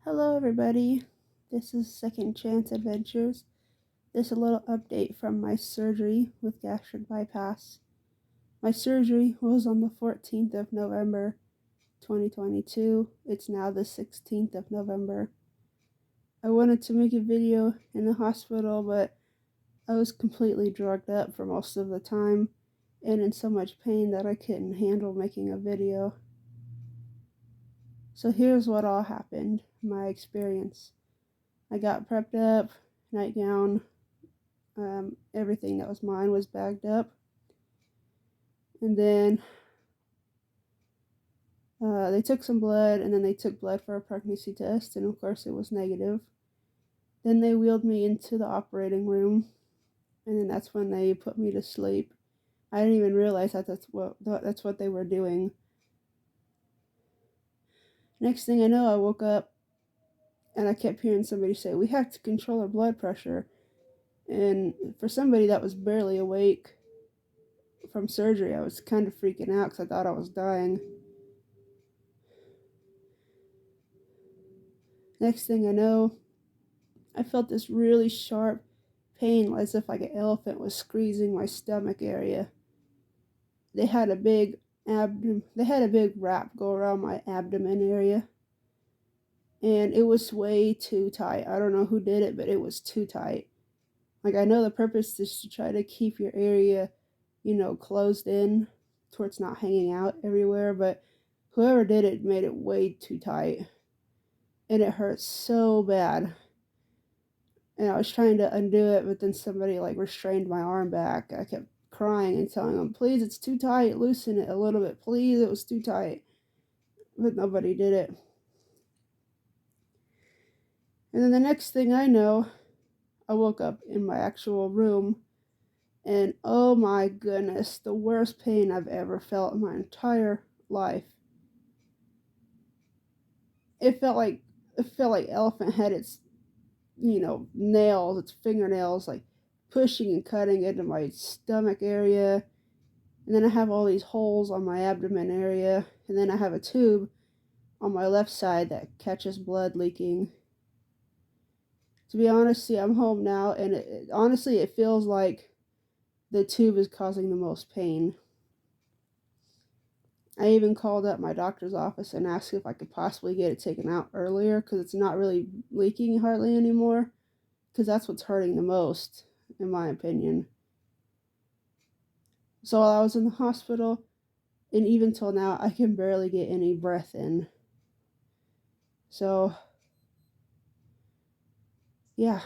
Hello, everybody. This is Second Chance Adventures. This is a little update from my surgery with gastric bypass. My surgery was on the 14th of November, 2022. It's now the 16th of November. I wanted to make a video in the hospital, but I was completely drugged up for most of the time and in so much pain that I couldn't handle making a video. So here's what all happened, my experience. I got prepped up, nightgown, everything that was mine was bagged up. And then they took some blood, and then they took blood for a pregnancy test, and of course it was negative. Then they wheeled me into the operating room, and then that's when they put me to sleep. I didn't even realize that's what they were doing. Next thing I know, I woke up, and I kept hearing somebody say, "We have to control her blood pressure." And for somebody that was barely awake from surgery, I was kind of freaking out because I thought I was dying. Next thing I know, I felt this really sharp pain as if like an elephant was squeezing my stomach area. They had a big wrap go around my abdomen area, and it was way too tight. I don't know who did it, but it was too tight. Like, I know the purpose is to try to keep your area, closed in to where it's not hanging out everywhere, but whoever did it made it way too tight. And it hurt so bad. And I was trying to undo it, but then somebody like restrained my arm back. I kept crying and telling them, "Please, it's too tight, loosen it a little bit, please, it was too tight." But nobody did it. And then the next thing I know, I woke up in my actual room, and oh my goodness, the worst pain I've ever felt in my entire life. It felt like elephant had its nails, its fingernails, like pushing and cutting into my stomach area. And then I have all these holes on my abdomen area. And then I have a tube on my left side that catches blood leaking. To be honest, see, I'm home now, and honestly, it feels like the tube is causing the most pain. I even called up my doctor's office and asked if I could possibly get it taken out earlier because it's not really leaking hardly anymore. Because that's what's hurting the most, in my opinion. So while I was in the hospital, and even till now, I can barely get any breath in. So, yeah.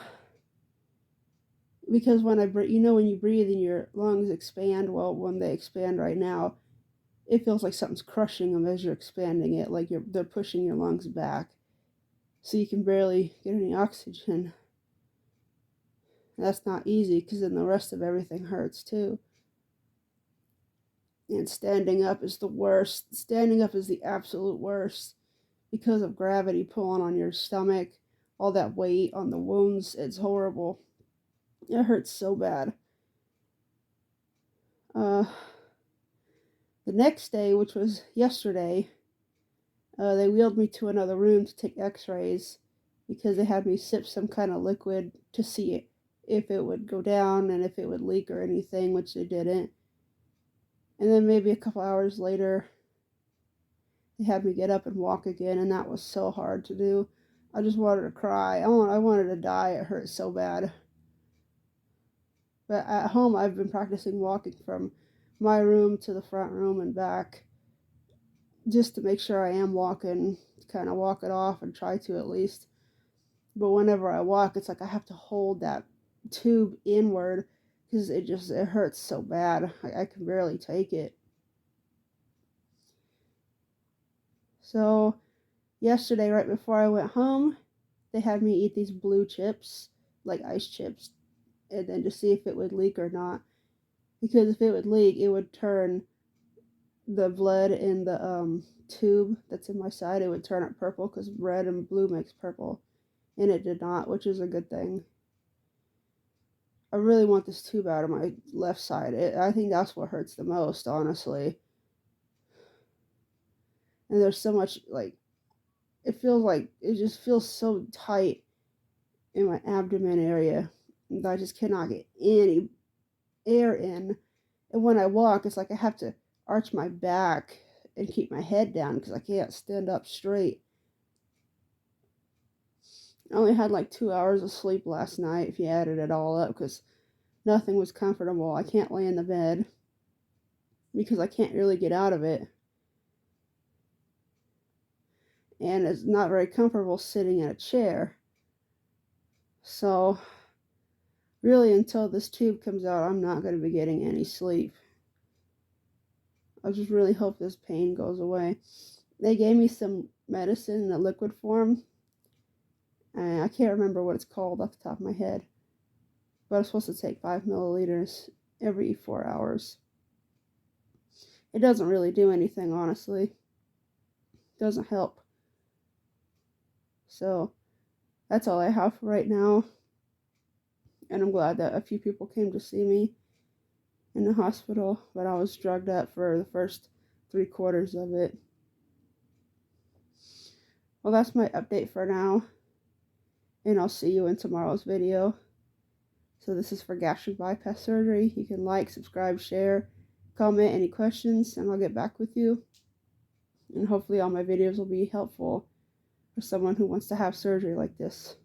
Because when I breathe, when you breathe and your lungs expand, well, when they expand right now, it feels like something's crushing them as you're expanding it, like they're pushing your lungs back. So you can barely get any oxygen. That's not easy because then the rest of everything hurts too. And standing up is the worst. Standing up is the absolute worst because of gravity pulling on your stomach, all that weight on the wounds. It's horrible. It hurts so bad. Uh, the next day, which was yesterday, they wheeled me to another room to take x-rays because they had me sip some kind of liquid to see if it would go down and if it would leak or anything, which they didn't. And then maybe a couple hours later, they had me get up and walk again, and that was so hard to do. I just wanted to cry. I wanted to die. It hurt so bad. But at home, I've been practicing walking from my room to the front room and back just to make sure I am walking, kind of walk it off and try to at least. But whenever I walk, it's like I have to hold that tube inward because it hurts so bad. I can barely take it. So yesterday, right before I went home, they had me eat these blue chips, like ice chips, and then to see if it would leak or not. Because if it would leak, it would turn the blood in the tube that's in my side, it would turn it purple because red and blue makes purple. And it did not, which is a good thing. I really want this tube out of my left side. I think that's what hurts the most, honestly. And there's so much, like, it feels like it just feels so tight in my abdomen area. And I just cannot get any air in. And when I walk, it's like I have to arch my back and keep my head down because I can't stand up straight. I only had like 2 hours of sleep last night if you added it all up because nothing was comfortable. I can't lay in the bed because I can't really get out of it. And it's not very comfortable sitting in a chair. So, really, until this tube comes out, I'm not going to be getting any sleep. I just really hope this pain goes away. They gave me some medicine in a liquid form. And I can't remember what it's called off the top of my head. But I'm supposed to take 5 milliliters every 4 hours. It doesn't really do anything, honestly. It doesn't help. So, that's all I have for right now. And I'm glad that a few people came to see me in the hospital, but I was drugged up for the first 3/4 of it. Well, that's my update for now, and I'll see you in tomorrow's video. So this is for gastric bypass surgery. You can like, subscribe, share, comment any questions, and I'll get back with you. And hopefully all my videos will be helpful for someone who wants to have surgery like this.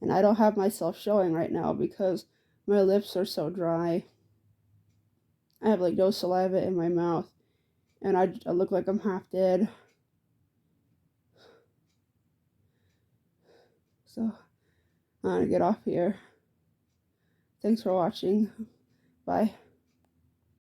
And I don't have myself showing right now because my lips are so dry. I have like no saliva in my mouth, and I look like I'm half dead. So I'm gonna get off here. Thanks for watching. Bye.